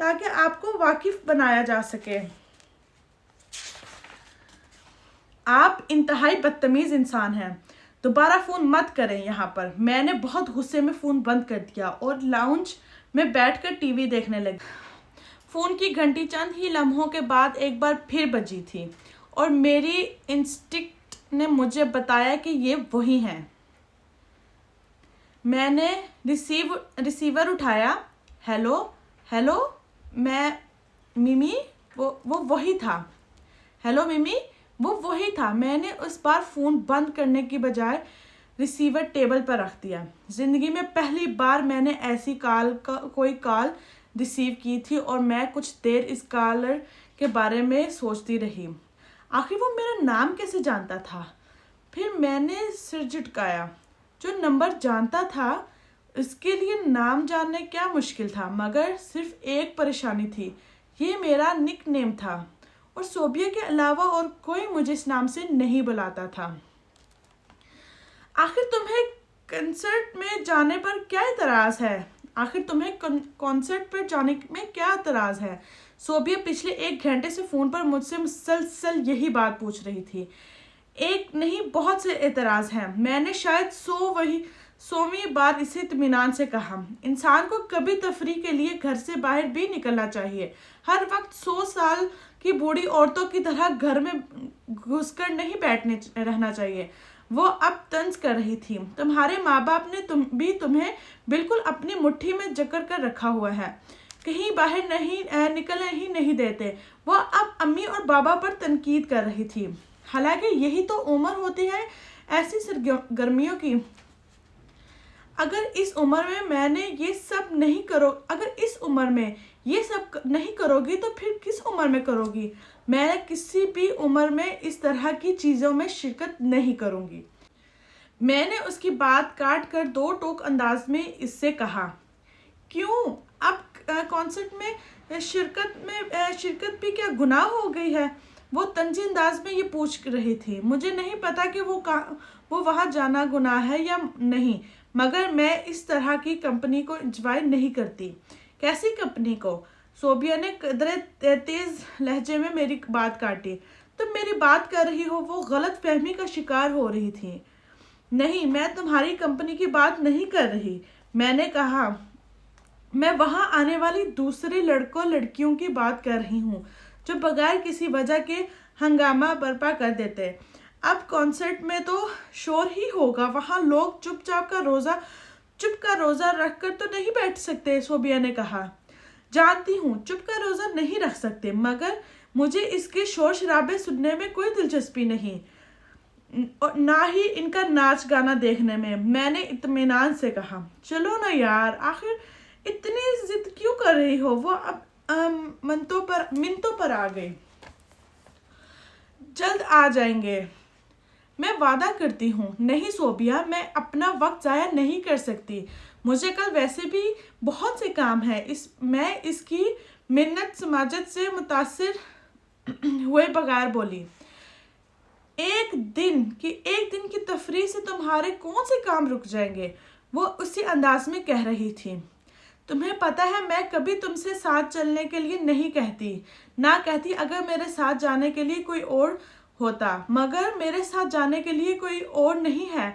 تاکہ آپ کو واقف بنایا جا سکے۔ آپ انتہائی بدتمیز انسان ہیں، دوبارہ فون مت کریں یہاں پر۔ میں نے بہت غصے میں فون بند کر دیا اور لاؤنج میں بیٹھ کر ٹی وی دیکھنے لگی۔ فون کی گھنٹی چند ہی لمحوں کے بعد ایک بار پھر بجی تھی اور میری انسٹنکٹ نے مجھے بتایا کہ یہ وہی ہیں۔ میں نے ریسیور اٹھایا۔ ہیلو میں ممی، وہ وہی تھا۔ ہیلو ممی، وہ وہی تھا۔ میں نے اس بار فون بند کرنے کی بجائے ریسیور ٹیبل پر رکھ دیا۔ زندگی میں پہلی بار میں نے ایسی کوئی کال ریسیو کی تھی اور میں کچھ دیر اس کالر کے بارے میں سوچتی رہی۔ آخر وہ میرا نام کیسے جانتا تھا؟ پھر میں نے سر جھٹکایا۔ جو نمبر جانتا تھا اس کے لیے نام جاننے کیا مشکل تھا، مگر صرف ایک پریشانی تھی، یہ میرا نک نیم تھا اور صوبیہ کے علاوہ اور کوئی مجھے اس نام سے نہیں بلاتا تھا۔ آخر تمہیں کنسرٹ میں جانے پر کیا اعتراض ہے؟ صوبیہ پچھلے 1 گھنٹے سے فون پر مجھ سے مسلسل یہی بات پوچھ رہی تھی۔ ایک نہیں، بہت سے اعتراض ہیں۔ میں نے شاید 100ویں بار اسے اطمینان سے کہا، انسان کو کبھی تفریح کے لیے گھر سے باہر بھی نکلنا چاہیے، ہر وقت 100 سال کی بوڑھی عورتوں کی طرح گھر میں گھس کر نہیں رہنا چاہیے۔ وہ اب طنز کر رہی تھی۔ تمہارے ماں باپ نے تمہیں بالکل اپنی مٹھی میں جکڑ کر رکھا ہوا ہے، کہیں باہر نکلنے ہی نہیں دیتے۔ وہ اب امی اور بابا پر تنقید کر رہی تھی، حالانکہ یہی تو عمر ہوتی ہے ایسی سرگرمیوں کی۔ اگر اس عمر میں یہ سب نہیں کرو گی تو پھر کس عمر میں کرو گی؟ میں کسی بھی عمر میں اس طرح کی چیزوں میں شرکت نہیں کروں گی۔ میں نے اس کی بات کاٹ کر 2 ٹوک انداز میں اس سے کہا، کیوں؟ اب کنسرٹ میں شرکت بھی کیا گناہ ہو گئی ہے؟ وہ طنزی انداز میں یہ پوچھ رہی تھی۔ مجھے نہیں پتا کہ وہ وہاں جانا گناہ ہے یا نہیں، مگر میں اس طرح کی کمپنی کو انجوائے نہیں کرتی۔ کیسی کمپنی کو؟ صوبیہ نے قدرے تیز لہجے میں میری بات کاٹی۔ تم میری بات کر رہی ہو؟ وہ غلط فہمی کا شکار ہو رہی تھی۔ نہیں، میں تمہاری کمپنی کی بات نہیں کر رہی، میں نے کہا، میں وہاں آنے والی دوسرے لڑکیوں کی بات کر رہی ہوں جو بغیر کسی وجہ کے ہنگامہ برپا کر دیتے۔ اب کنسرٹ میں تو شور ہی ہوگا، وہاں لوگ چپ کا روزہ رکھ کر تو نہیں بیٹھ سکتے، صوبیہ نے کہا۔ جانتی ہوں چپ کا روزہ نہیں رکھ سکتے، مگر مجھے اس کے شور شرابے سننے میں کوئی دلچسپی نہیں، نہ ہی ان کا ناچ گانا دیکھنے میں، میں نے اطمینان سے کہا۔ چلو نا یار، آخر اتنی ضد کیوں کر رہی ہو؟ وہ اب منتوں پر آ گئی۔ جلد آ جائیں گے، میں وعدہ کرتی ہوں۔ نہیں صوبیہ، میں اپنا وقت ضائع نہیں کر سکتی، مجھے کل ویسے بھی بہت سے کام ہیں۔ میں اس کی منت سماجت سے متاثر ہوئے بغیر بولی۔ ایک دن کی تفریح سے تمہارے کون سے کام رک جائیں گے؟ وہ اسی انداز میں کہہ رہی تھی۔ تمہیں پتہ ہے میں کبھی تم سے ساتھ چلنے کے لیے نہیں کہتی اگر میرے ساتھ جانے کے لیے کوئی اور ہوتا، مگر میرے ساتھ جانے کے لیے کوئی اور نہیں ہے،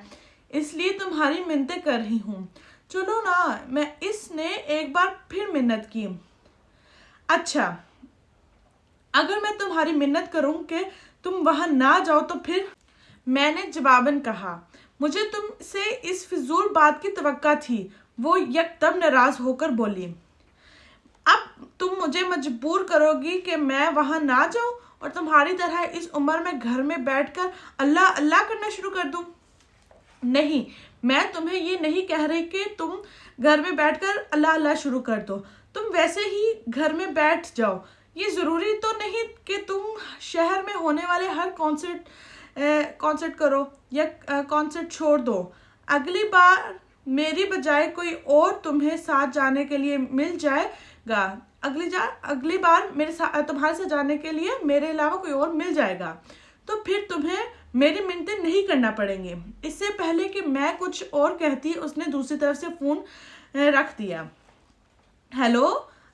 اس لیے تمہاری منتیں کر رہی ہوں۔ چلو نا، اس نے ایک بار پھر منت کی۔ اچھا، اگر میں تمہاری منت کروں کہ تم وہاں نہ جاؤ تو پھر؟ میں نے جواباً کہا۔ مجھے تم سے اس فضول بات کی توقع تھی، وہ یکدم ناراض ہو کر بولی۔ اب تم مجھے مجبور کرو گی کہ میں وہاں نہ جاؤں اور تمہاری طرح اس عمر میں گھر میں بیٹھ کر اللہ اللہ کرنا شروع کر دوں؟ نہیں، میں تمہیں یہ نہیں کہہ رہی کہ تم گھر میں بیٹھ کر اللہ اللہ شروع کر دو، تم ویسے ہی گھر میں بیٹھ جاؤ۔ یہ ضروری تو نہیں کہ تم شہر میں ہونے والے ہر کنسرٹ کرو یا کنسرٹ چھوڑ دو۔ اگلی بار میری بجائے کوئی اور تمہیں ساتھ جانے کے لیے مل جائے گا، اگلی بار تمہارے ساتھ جانے کے لیے میرے علاوہ کوئی اور مل جائے گا، تو پھر تمہیں میری منتیں نہیں کرنا پڑیں گی۔ اس سے پہلے کہ میں کچھ اور کہتی، اس نے دوسری طرف سے فون رکھ دیا۔ ہیلو،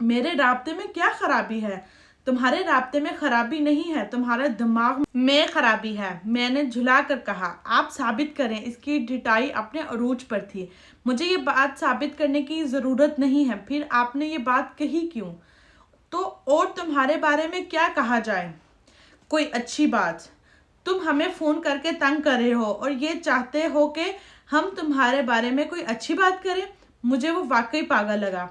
میرے رابطے میں کیا خرابی ہے؟ تمہارے رابطے میں خرابی نہیں ہے، تمہارے دماغ میں خرابی ہے۔ میں نے جھلا کر کہا، آپ ثابت کریں۔ اس کی ڈٹائی اپنے عروج پر تھی۔ مجھے یہ بات ثابت کرنے کی ضرورت نہیں ہے۔ پھر آپ نے یہ بات کہی کیوں؟ تو اور تمہارے بارے میں کیا کہا جائے؟ کوئی اچھی بات؟ تم ہمیں فون کر کے تنگ کر رہے ہو اور یہ چاہتے ہو کہ ہم تمہارے بارے میں کوئی اچھی بات کریں؟ مجھے وہ واقعی پاگل لگا۔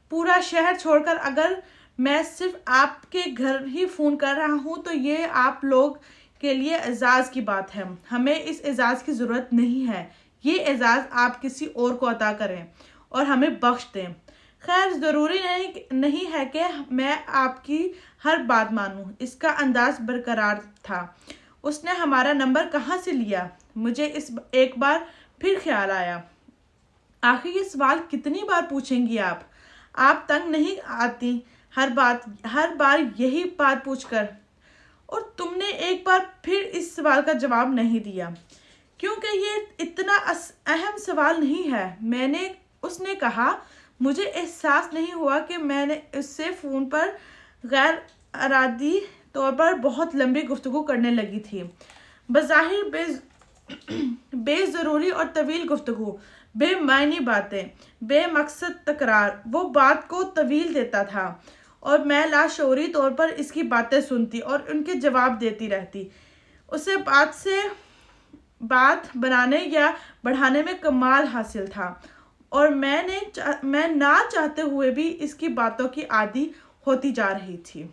پورا شہر چھوڑ کر اگر میں صرف آپ کے گھر ہی فون کر رہا ہوں تو یہ آپ لوگ کے لیے اعزاز کی بات ہے۔ ہمیں اس اعزاز کی ضرورت نہیں ہے۔ یہ اعزاز آپ کسی اور کو عطا کریں اور ہمیں بخش دیں۔ خیر، ضروری نہیں ہے کہ میں آپ کی ہر بات مانوں۔ اس کا انداز برقرار تھا۔ اس نے ہمارا نمبر کہاں سے لیا؟ مجھے ایک بار پھر خیال آیا، آخر یہ سوال کتنی بار پوچھیں گی آپ؟ آپ تنگ نہیں آتی ہر بار یہی بات پوچھ کر؟ اور تم نے ایک بار پھر اس سوال کا جواب نہیں دیا۔ کیونکہ یہ اتنا اہم سوال نہیں ہے، اس نے کہا۔ مجھے احساس نہیں ہوا کہ میں نے اس سے فون پر غیر ارادی طور پر بہت لمبی گفتگو کرنے لگی تھی۔ بظاہر بے ضروری اور طویل گفتگو، بے معنی باتیں، بے مقصد تکرار، وہ بات کو طویل دیتا تھا اور میں لاشعوری طور پر اس کی باتیں سنتی اور ان کے جواب دیتی رہتی۔ اسے بات سے بات بنانے یا بڑھانے میں کمال حاصل تھا اور میں نہ چاہتے ہوئے بھی اس کی باتوں کی عادی ہوتی جا رہی تھی۔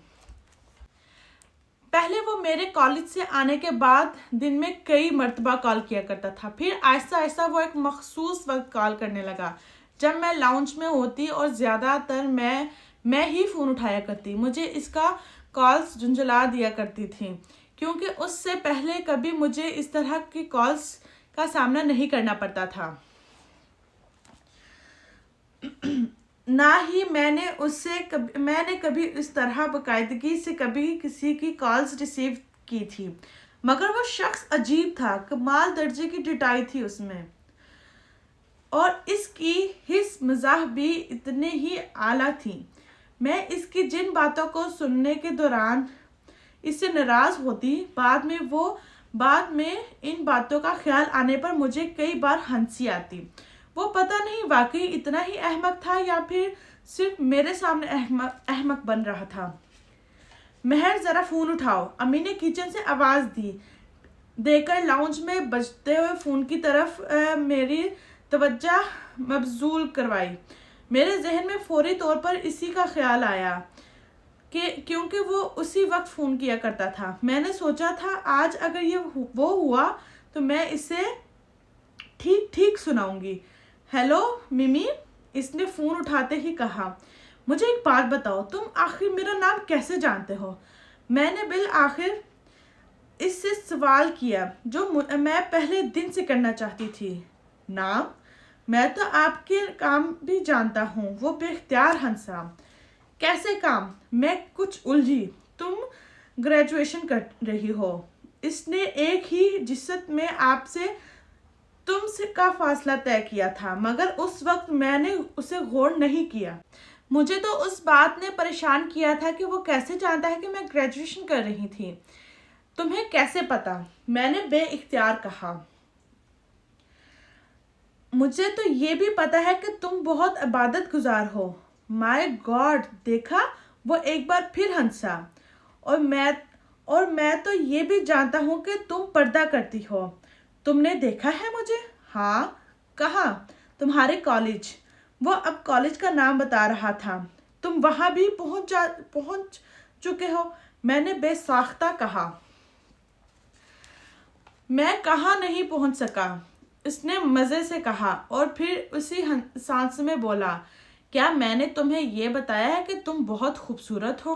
پہلے وہ میرے کالج سے آنے کے بعد دن میں کئی مرتبہ کال کیا کرتا تھا، پھر آہستہ آہستہ وہ ایک مخصوص وقت کال کرنے لگا جب میں لاؤنج میں ہوتی اور زیادہ تر میں ہی فون اٹھایا کرتی۔ مجھے اس کا کالز جھنجھلا دیا کرتی تھیں کیونکہ اس سے پہلے کبھی مجھے اس طرح کی کالز کا سامنا نہیں کرنا پڑتا تھا۔ نہ ہی میں نے کبھی اس طرح باقاعدگی سے کبھی کسی کی کالز ریسیو کی تھی، مگر وہ شخص عجیب تھا۔ کمال درجے کی ڈٹائی تھی اس میں، اور اس کی حس مزاح بھی اتنے ہی اعلیٰ تھی۔ میں اس کی جن باتوں کو سننے کے دوران اس سے ناراض ہوتی، بعد میں ان باتوں کا خیال آنے پر مجھے کئی بار ہنسی آتی۔ وہ پتہ نہیں واقعی اتنا ہی احمق تھا یا پھر صرف میرے سامنے احمق بن رہا تھا۔ مہر، ذرا فون اٹھاؤ، امی نے کچن سے آواز دے کر لاؤنج میں بجتے ہوئے فون کی طرف میری توجہ مبذول کروائی۔ میرے ذہن میں فوری طور پر اسی کا خیال آیا کیونکہ وہ اسی وقت فون کیا کرتا تھا۔ میں نے سوچا تھا آج اگر یہ وہ ہوا تو میں اسے ٹھیک سناؤں گی۔ ہیلو ممی، اس نے فون اٹھاتے ہی کہا۔ مجھے ایک بات بتاؤ، تم آخر میرا نام کیسے جانتے ہو؟ میں نے بالآخر اس سے سوال کیا جو میں پہلے دن سے کرنا چاہتی تھی۔ نام؟ میں تو آپ کے کام بھی جانتا ہوں، وہ بے اختیار ہنسا۔ کیسے کام؟ میں کچھ الجھی۔ تم گریجویشن کر رہی ہو، اس نے ایک ہی جست میں آپ سے تم سے کا فاصلہ طے کیا تھا، مگر اس وقت میں نے اسے غور نہیں کیا۔ مجھے تو اس بات نے پریشان کیا تھا کہ وہ کیسے جانتا ہے کہ میں گریجویشن کر رہی تھی۔ تمہیں کیسے پتا؟ میں نے بے اختیار کہا۔ مجھے تو یہ بھی پتا ہے کہ تم بہت عبادت گزار ہو۔ مائی گاڈ، دیکھا؟ وہ ایک بار پھر ہنسا۔ اور میں تو یہ بھی جانتا ہوں کہ تم پردہ کرتی ہو۔ تم نے دیکھا ہے مجھے؟ ہاں۔ کہاں؟ تمہارے کالج۔ وہ اب کالج کا نام بتا رہا تھا۔ تم وہاں بھی پہنچ چکے ہو؟ میں نے بے ساختہ کہا۔ میں کہاں نہیں پہنچ سکا، اس نے مزے سے کہا اور پھر اسی سانس میں بولا، کیا میں نے تمہیں یہ بتایا ہے کہ تم بہت خوبصورت ہو؟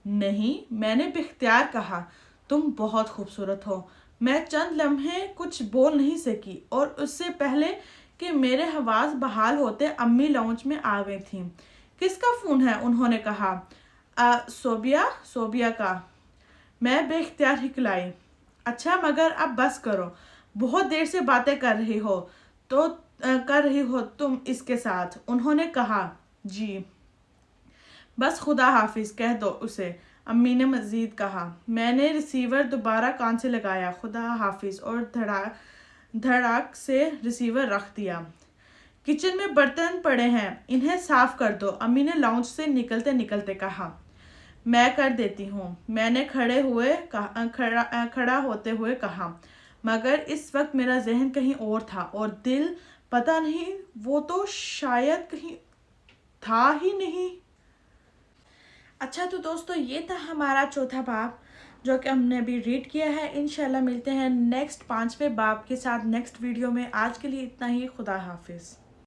نہیں، میں نے بے اختیار کہا۔ تم بہت خوبصورت ہو۔ میں چند لمحے کچھ بول نہیں سکی اور اس سے پہلے کہ میرے حواس بحال ہوتے امی لاؤنج میں آ گئی تھیں۔ کس کا فون ہے؟ انہوں نے کہا۔ صوبیہ کا۔ میں بے اختیار ہکلائی۔ اچھا، مگر اب بس کرو، بہت دیر سے باتیں کر رہی ہو تم اس کے ساتھ، انہوں نے کہا۔ جی، بس خدا حافظ کہہ دو اسے، امی نے مزید کہا۔ میں نے ریسیور دوبارہ کان سے لگایا، خدا حافظ، اور دھڑاک سے ریسیور رکھ دیا۔ کچن میں برتن پڑے ہیں، انہیں صاف کر دو، امی نے لاؤنج سے نکلتے نکلتے کہا۔ میں کر دیتی ہوں، میں نے کھڑا ہوتے ہوئے کہا، مگر اس وقت میرا ذہن کہیں اور تھا، اور دل پتہ نہیں، وہ تو شاید کہیں تھا ہی نہیں۔ اچھا تو دوستو یہ تھا ہمارا چوتھا باب جو کہ ہم نے ابھی ریڈ کیا ہے۔ انشاءاللہ ملتے ہیں نیکسٹ 5ویں باب کے ساتھ نیکسٹ ویڈیو میں۔ آج کے لیے اتنا ہی، خدا حافظ۔